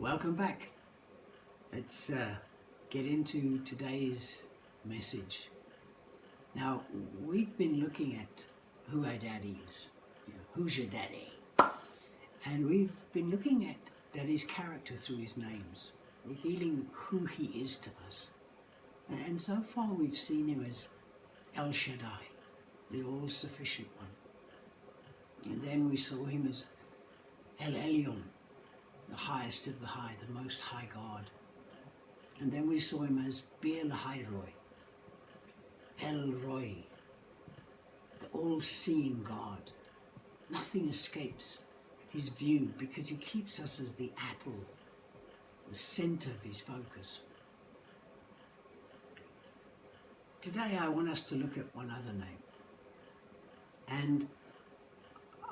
Welcome back. Let's get into today's message. Now, we've been looking at who our daddy is. Who's your daddy? And we've been looking at daddy's character through his names, revealing who he is to us. And so far we've seen him as El Shaddai, the all-sufficient one. And then we saw him as El Elyon, the highest of the high, the most high God. And then we saw him as Bir Lahai-Roi, El Roy, the all-seeing God. Nothing escapes his view because he keeps us as the apple, the center of his focus. Today I want us to look at one other name. And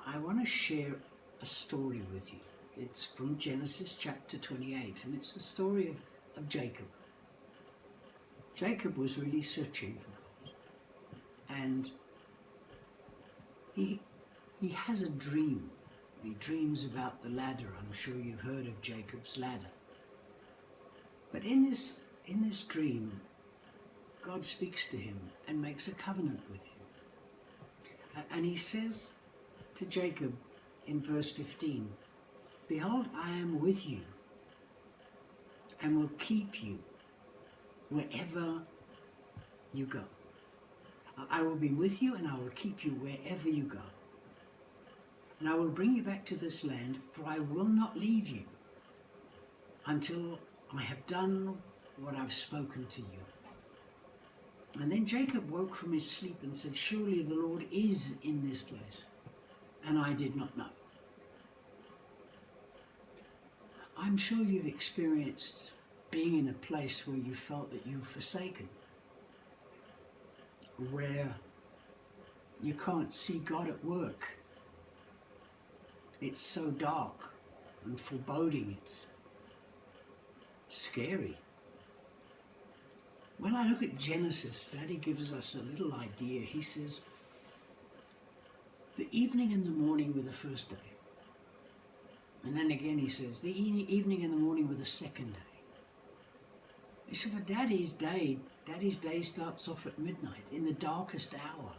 I want to share a story with you. It's from Genesis chapter 28, and it's the story of Jacob. Jacob was really searching for God. And he has a dream. He dreams about the ladder. I'm sure you've heard of Jacob's ladder. But in this dream, God speaks to him and makes a covenant with him. And he says to Jacob in verse 15, "Behold, I am with you and will keep you wherever you go." I will be with you and I will keep you wherever you go. And I will bring you back to this land, for I will not leave you until I have done what I've spoken to you. And then Jacob woke from his sleep and said, "Surely the Lord is in this place, and I did not know." I'm sure you've experienced being in a place where you felt that you've forsaken, where you can't see God at work. It's so dark and foreboding, it's scary. When I look at Genesis, Daddy gives us a little idea. He says, the evening and the morning were the first day. And then again he says, the evening and the morning were the second day. So for Daddy's day starts off at midnight, in the darkest hour,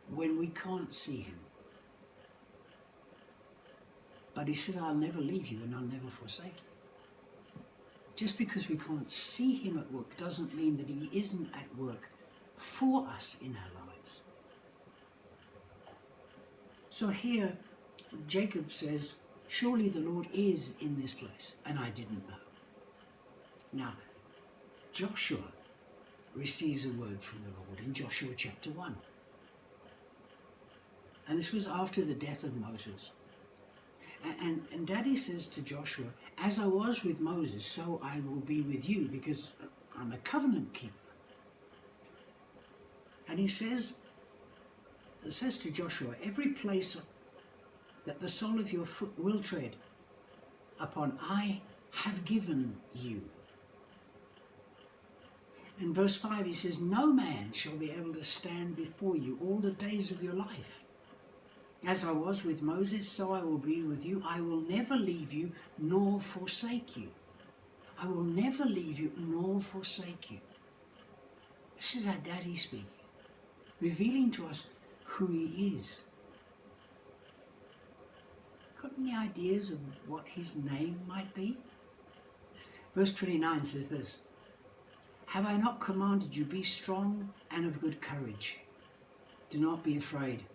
when we can't see him. But he said, "I'll never leave you and I'll never forsake you." Just because we can't see him at work doesn't mean that he isn't at work for us in our lives. So here, Jacob says, "Surely the Lord is in this place," and I didn't know. Now, Joshua receives a word from the Lord in Joshua chapter 1. And this was after the death of Moses. And Daddy says to Joshua, "As I was with Moses, so I will be with you, because I'm a covenant keeper." And he says to Joshua, "Every place that the sole of your foot will tread upon, I have given you." In verse 5 he says, "No man shall be able to stand before you all the days of your life. As I was with Moses, so I will be with you. I will never leave you nor forsake you." I will never leave you nor forsake you. This is our Daddy speaking, revealing to us who he is. Got any ideas of what his name might be? Verse 29 says this, "Have I not commanded you, be strong and of good courage? Do not be afraid,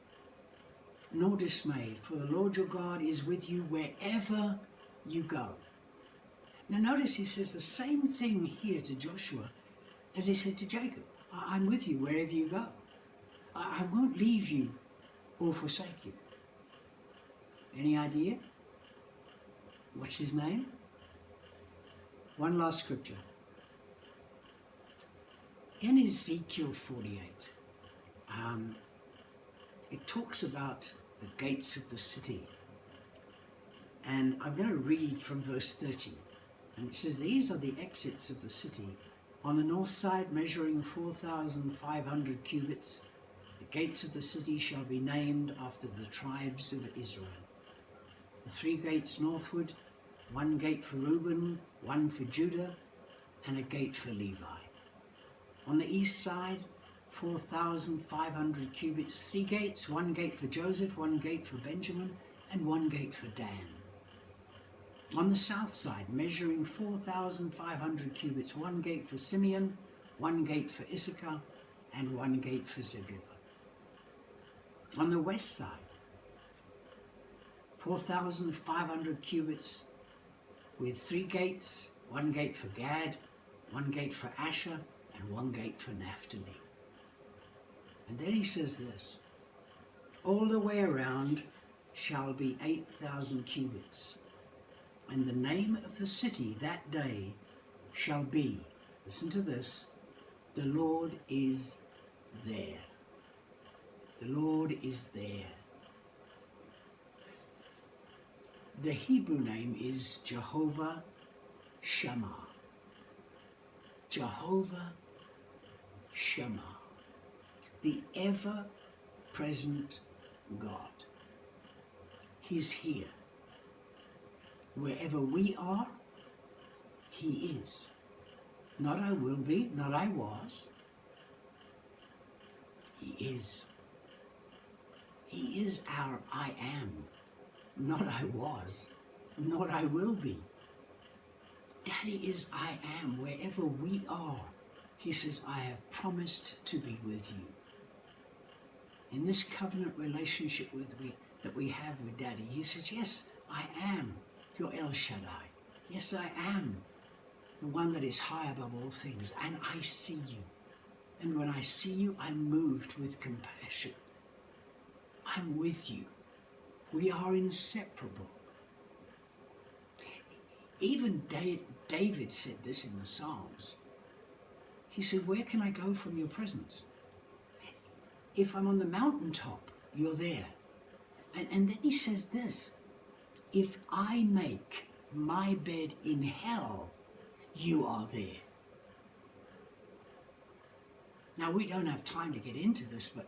nor dismayed, for the Lord your God is with you wherever you go." Now notice he says the same thing here to Joshua as he said to Jacob. "I'm with you wherever you go. I won't leave you or forsake you." Any idea? What's his name? One last scripture. In Ezekiel 48, it talks about the gates of the city. And I'm going to read from verse 30. And it says, "These are the exits of the city. On the north side, measuring 4,500 cubits, the gates of the city shall be named after the tribes of Israel. the 3 gates northward, 1 gate for Reuben, 1 for Judah, and a gate for Levi. On the east side, 4,500 cubits, 3 gates, 1 gate for Joseph, 1 gate for Benjamin, and 1 gate for Dan. On the south side, measuring 4,500 cubits, 1 gate for Simeon, 1 gate for Issachar, and 1 gate for Zebulun. On the west side, 4,500 cubits with 3 gates, 1 gate for Gad, 1 gate for Asher, and 1 gate for Naphtali. And then he says this, all the way around shall be 8,000 cubits, and the name of the city that day shall be, listen to this, the Lord is there. The Lord is there. The Hebrew name is Jehovah Shammah. Jehovah Shammah. The ever-present God. He's here. Wherever we are, He is. Not I will be, not I was. He is. He is our I am. Not I was, not I will be. Daddy is I am. Wherever we are, He says, I have promised to be with you. In this covenant relationship that we have with Daddy, He says, yes, I am your El Shaddai. Yes, I am the one that is high above all things, and I see you. And when I see you, I'm moved with compassion. I'm with you. We are inseparable. Even David said this in the Psalms. He said, where can I go from your presence? If I'm on the mountaintop, you're there. And then he says this, if I make my bed in hell, you are there. Now, we don't have time to get into this, but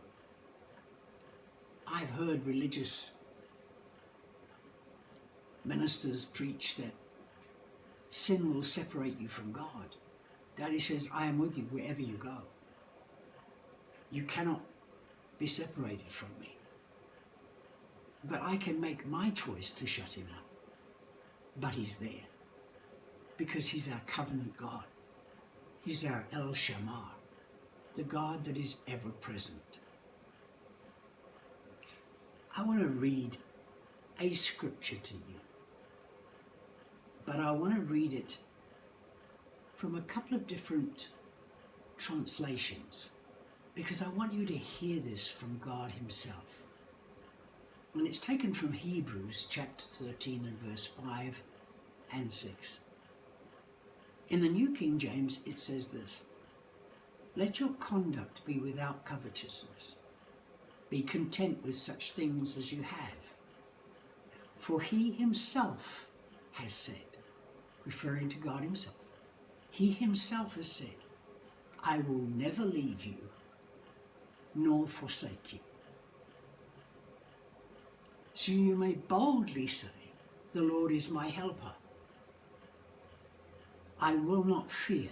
I've heard religious ministers preach that sin will separate you from God. Daddy says, I am with you wherever you go. You cannot be separated from me. But I can make my choice to shut Him out. But He's there. Because He's our covenant God. He's our El Shammah, the God that is ever present. I want to read a scripture to you. But I want to read it from a couple of different translations, because I want you to hear this from God Himself. And it's taken from Hebrews chapter 13 and verse 5 and 6. In the New King James it says this, let your conduct be without covetousness. Be content with such things as you have. For He Himself has said, referring to God Himself, He Himself has said, I will never leave you nor forsake you. So you may boldly say, the Lord is my helper. I will not fear.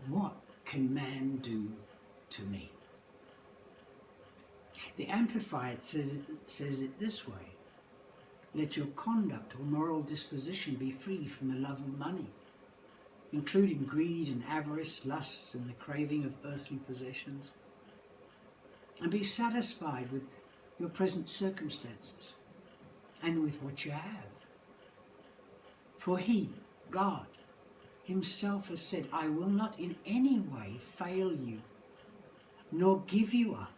What can man do to me? The Amplified says it this way. Let your conduct or moral disposition be free from the love of money, including greed and avarice, lusts and the craving of earthly possessions. And be satisfied with your present circumstances and with what you have. For He, God, Himself has said, I will not in any way fail you, nor give you up,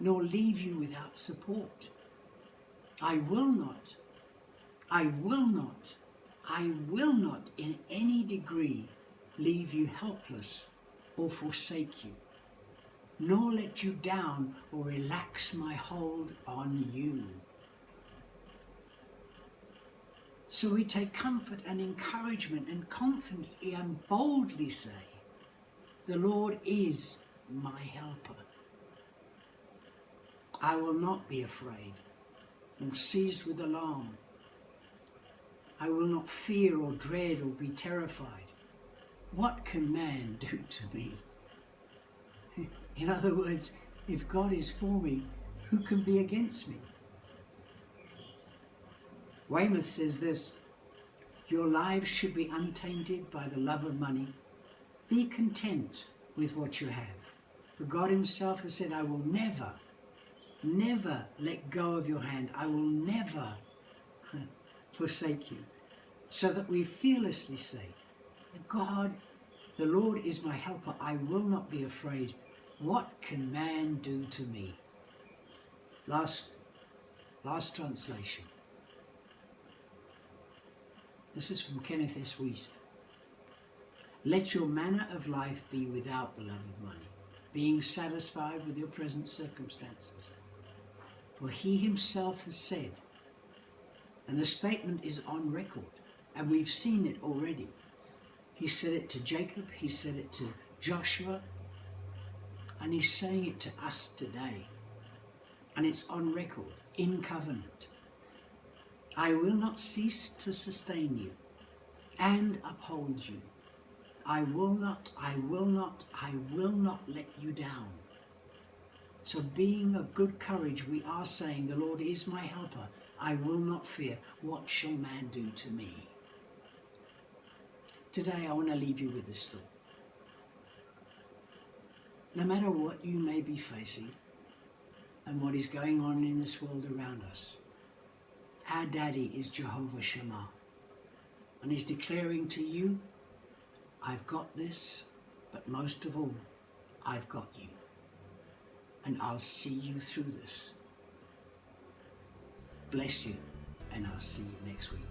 nor leave you without support. I will not in any degree leave you helpless or forsake you, nor let you down or relax my hold on you. So we take comfort and encouragement and confidently and boldly say, the Lord is my helper. I will not be afraid. or seized with alarm. I will not fear or dread or be terrified. What can man do to me? In other words, if God is for me, who can be against me? Weymouth says this: your lives should be untainted by the love of money. Be content with what you have. For God himself has said, I will never, never let go of your hand. I will never forsake you. So that we fearlessly say, God, the Lord is my helper. I will not be afraid. What can man do to me? Last translation. This is from Kenneth S. Wiest. Let your manner of life be without the love of money, being satisfied with your present circumstances. For he himself has said, and the statement is on record, and we've seen it already. He said it to Jacob, he said it to Joshua, and he's saying it to us today. And it's on record, in covenant. I will not cease to sustain you and uphold you. I will not let you down. So being of good courage, we are saying, the Lord is my helper. I will not fear. What shall man do to me? Today I want to leave you with this thought. No matter what you may be facing and what is going on in this world around us, our Daddy is Jehovah Shammah, and he's declaring to you, I've got this, but most of all, I've got you, and I'll see you through this. Bless you, and I'll see you next week.